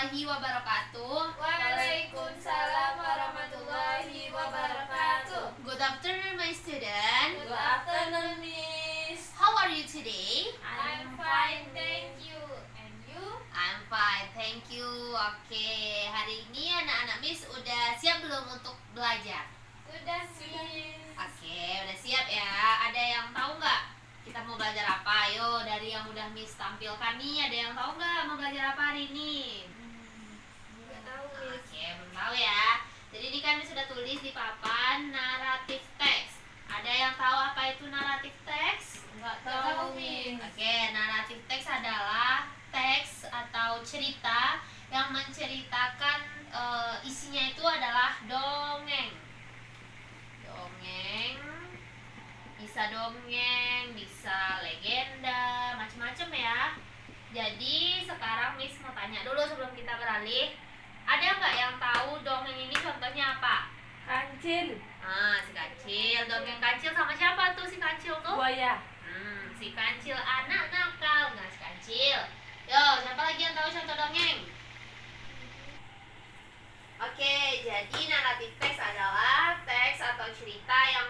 warahmatullahi wabarakatuh. Waalaikumsalam warahmatullahi wabarakatuh. Good afternoon, my student. Good afternoon, Miss. How are you today? I'm fine, thank you. And you? I'm fine, thank you. Oke, hari ini anak-anak Miss udah siap belum untuk belajar? Sudah, Miss. Oke, udah siap ya. Ada yang tahu nggak kita mau belajar apa? Ayo, dari yang udah Miss tampilkan nih, ada yang tahu nggak mau belajar apa hari ini? Nggak tahu, Miss. Oke, belum tahu ya. Jadi ini kan Miss sudah tulis di papan naratif teks. Ada yang tahu apa itu naratif teks? Nggak tahu, Miss. Oke, naratif teks adalah teks atau cerita yang menceritakan isinya itu adalah dongeng. Bisa dongeng, bisa legenda, macam-macam ya. Jadi sekarang Miss mau tanya dulu sebelum kita beralih, ada nggak yang tahu dongeng ini contohnya apa? Kancil. Si Kancil. Dongeng Kancil sama siapa tuh si Kancil tuh? Buaya. Si Kancil anak nakal. Nah, si Kancil. Yo, siapa lagi yang tahu contoh dongeng? Oke, jadi naratif teks adalah teks atau cerita yang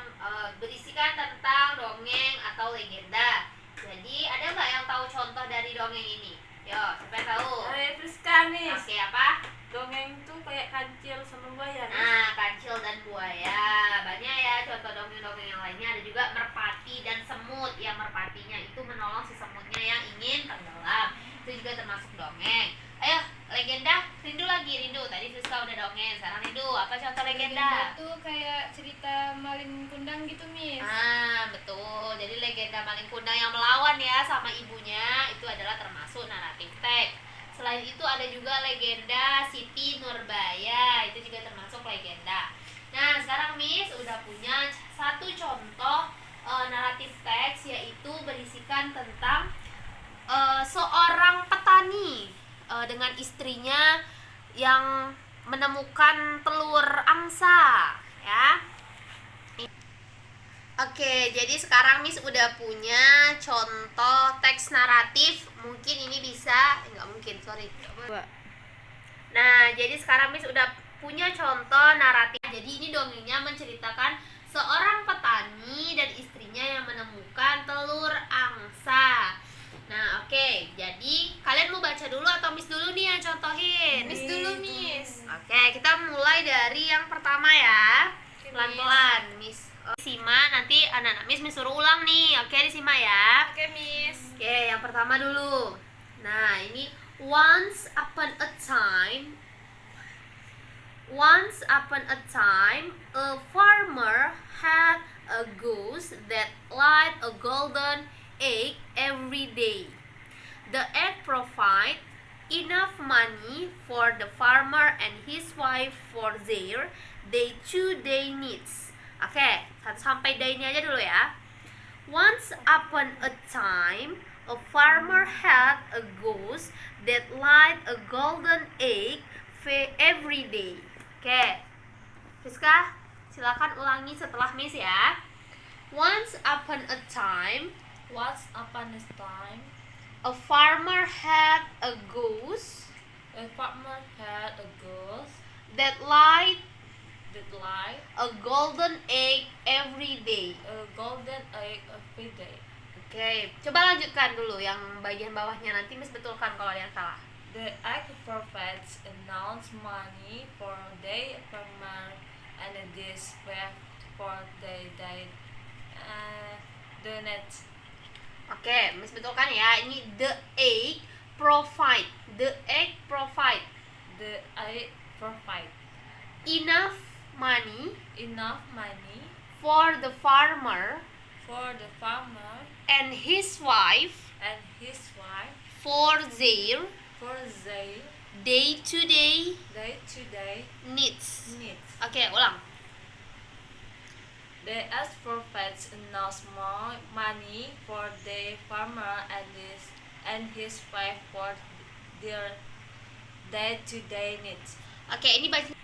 berisikan tentang dongeng atau legenda. Jadi ada nggak yang tahu contoh dari dongeng ini? Yo, siapa yang tahu? Friska, Miss. Oke, apa? Dongeng tuh kayak kancil sama buaya. Nah, Kancil dan buaya. Banyak ya contoh dongeng-dongeng yang lainnya. Ada juga merpati dan semut. Yang merpatinya itu menolong si semutnya yang ingin tenggelam. Itu juga termasuk dongeng. Ayo, legenda. Rindu lagi, Rindu. Tadi Friska udah dongeng. Sekarang Rindu, apa contoh legenda? Itu kayak cerita maling kundang gitu, Miss. Betul. Jadi legenda maling kundang yang melawan ya sama ibunya itu adalah termasuk naratif teks. Selain itu ada juga legenda Siti Nurbaya, itu juga termasuk legenda. Nah, sekarang Miss udah punya satu contoh naratif teks, yaitu berisikan tentang seorang petani dengan istrinya yang menemukan telur angsa, ya. Oke, jadi sekarang Miss udah punya contoh teks naratif. Mungkin ini bisa, enggak mungkin, sorry. Nah, jadi sekarang Miss udah punya contoh naratif. Jadi ini dongengnya menceritakan seorang petani dan istrinya yang menemukan telur angsa. Nah, oke. Jadi kalian mau baca dulu atau Miss dulu nih yang contohin? Miss dulu, Miss. Oke, kita mulai dari yang pertama ya. Pelan-pelan, Miss. Simak, nanti anak-anak Miss suruh ulang nih. Oke, disimak ya. Oke, Miss. Oke, yang pertama dulu. Nah, ini once upon a time, a farmer had a goose that laid a golden egg every day. The egg provided enough money for the farmer and his wife for their day-to-day needs. Oke, sampai day-nya aja dulu ya. Once upon a time, a farmer had a goose that laid a golden egg every day. Oke, Friska, silakan ulangi setelah Miss ya. Once upon a time, a farmer had a goose that laid a golden egg every day. Oke, coba lanjutkan dulu yang bagian bawahnya, nanti Miss betulkan kalau ada yang salah. The egg provides enough money for the farmer and this wife for the net. Oke, Miss betulkan ya. Ini the egg provide enough money for the farmer and his wife for their day-to-day needs. Oke, ulang. The egg provides enough money for the farmer and his wife for their day-to-day needs. Oke, ini baca.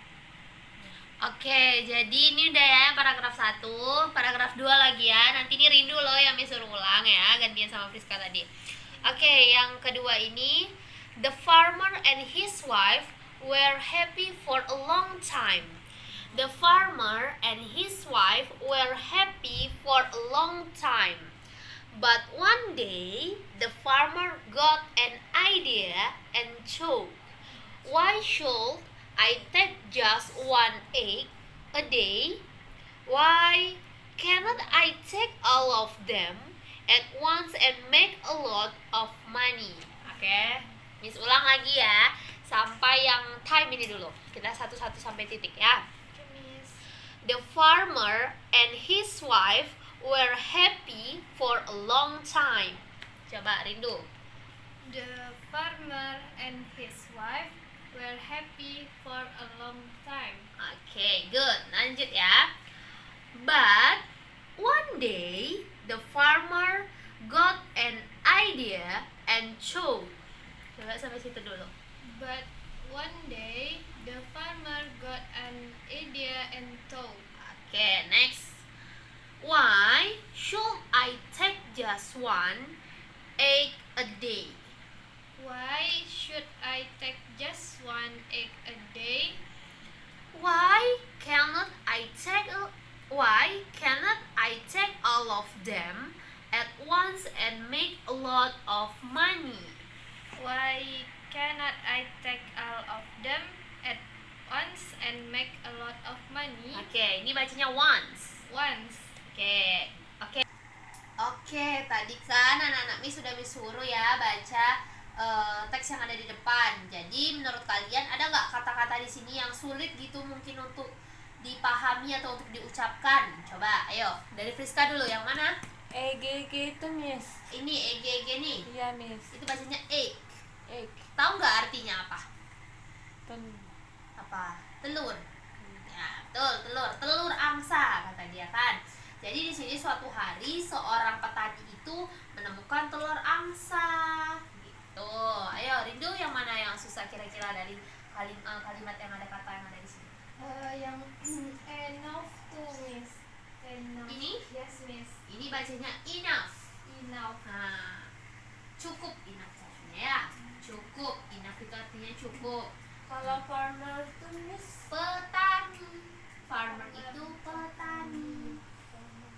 Oke, jadi ini udah ya paragraf 1, paragraf 2 lagi ya. Nanti ini Rindu loh yang suruh ulang ya, gantian sama Friska tadi. Oke, yang kedua ini The farmer and his wife were happy for a long time. The farmer and his wife were happy for a long time. But one day, the farmer got an idea and thought, why should I take just one egg a day? Why cannot I take all of them at once and make a lot of money? Oke, Miss ulang lagi ya, sampai yang time ini dulu. Kita satu-satu sampai titik ya. Oke, Miss. The farmer and his wife were happy for a long time. Coba Rindu. The farmer and his wife were happy for a long time. Oke, good. Lanjut ya. But one day the farmer got an idea and thought. Coba sampai situ dulu. But one day the farmer got an idea and thought, Oke, next. Why should I take just one egg a day? why should I take just one egg a day? Why cannot I take all of them at once and make a lot of money? Why cannot I take all of them at once and make a lot of money? Oke, ini bacanya once. Once. Oke, tadi kan anak-anak Miss sudah suruh ya baca teks yang ada di depan. Jadi menurut kalian ada nggak kata-kata di sini yang sulit gitu mungkin untuk dipahami atau untuk diucapkan? Coba, ayo dari Friska dulu, yang mana? EGG itu, Miss. Ini EGG nih. Iya, Miss. Itu bacanya egg. Egg. Tahu nggak artinya apa? Apa? Telur. Ya, betul, telur angsa kata dia kan. Jadi di sini suatu hari seorang petani itu menemukan telur angsa. Gitu. Ayo Rindu, yang mana yang susah kira-kira dari kalimat yang ada kata yang ada di sini? Yang enough to, Miss. Enough. Ini? Yes, Miss. Ini bacanya enough. Enough. Nah, cukup enough artinya ya. Cukup, enough itu artinya cukup. Kalau farmer itu, Miss. Petani. Farmer itu petani.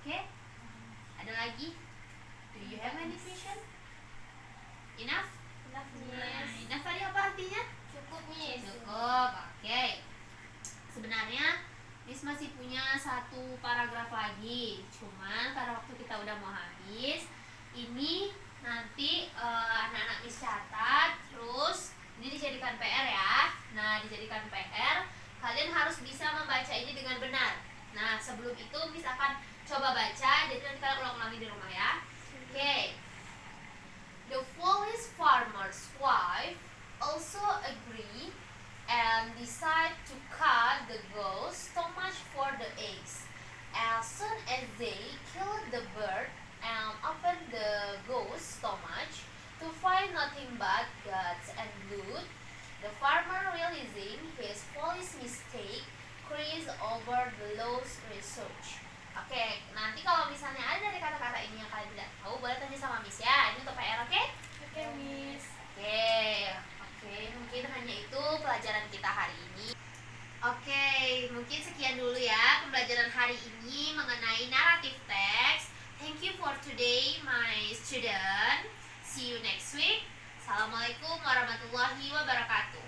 Oke? Ada lagi? Do you have any question? Enough? Enough, Nah, Miss. enough tadi apa artinya? Cukup, Miss. Cukup, oke. Sebenarnya Miss masih punya satu paragraf lagi. Cuman karena waktu kita udah mau habis, ini nanti anak-anak Miss catat, terus ini dijadikan PR ya. Nah, dijadikan PR, kalian harus bisa membaca ini dengan benar. Nah, sebelum itu Miss akan coba baca, jadi nanti kalian ulang-ulangi di rumah ya. Oke. The foolish farmer's wife also agree and decide to cut the goat's stomach for the eggs. As soon as they killed the bird and opened the goat's stomach to find nothing but guts and blood, the farmer, realizing his foolish mistake, cries over the lost research. Oke, nanti kalau misalnya ada dari kata-kata ini yang kalian tidak tahu, boleh tanya sama Miss ya. Ini untuk PR, oke? Oke, Miss. Oke, mungkin hanya itu pelajaran kita hari ini. Oke, mungkin sekian dulu ya pembelajaran hari ini mengenai naratif teks. Thank you for today, my student. See you next week. Assalamualaikum warahmatullahi wabarakatuh.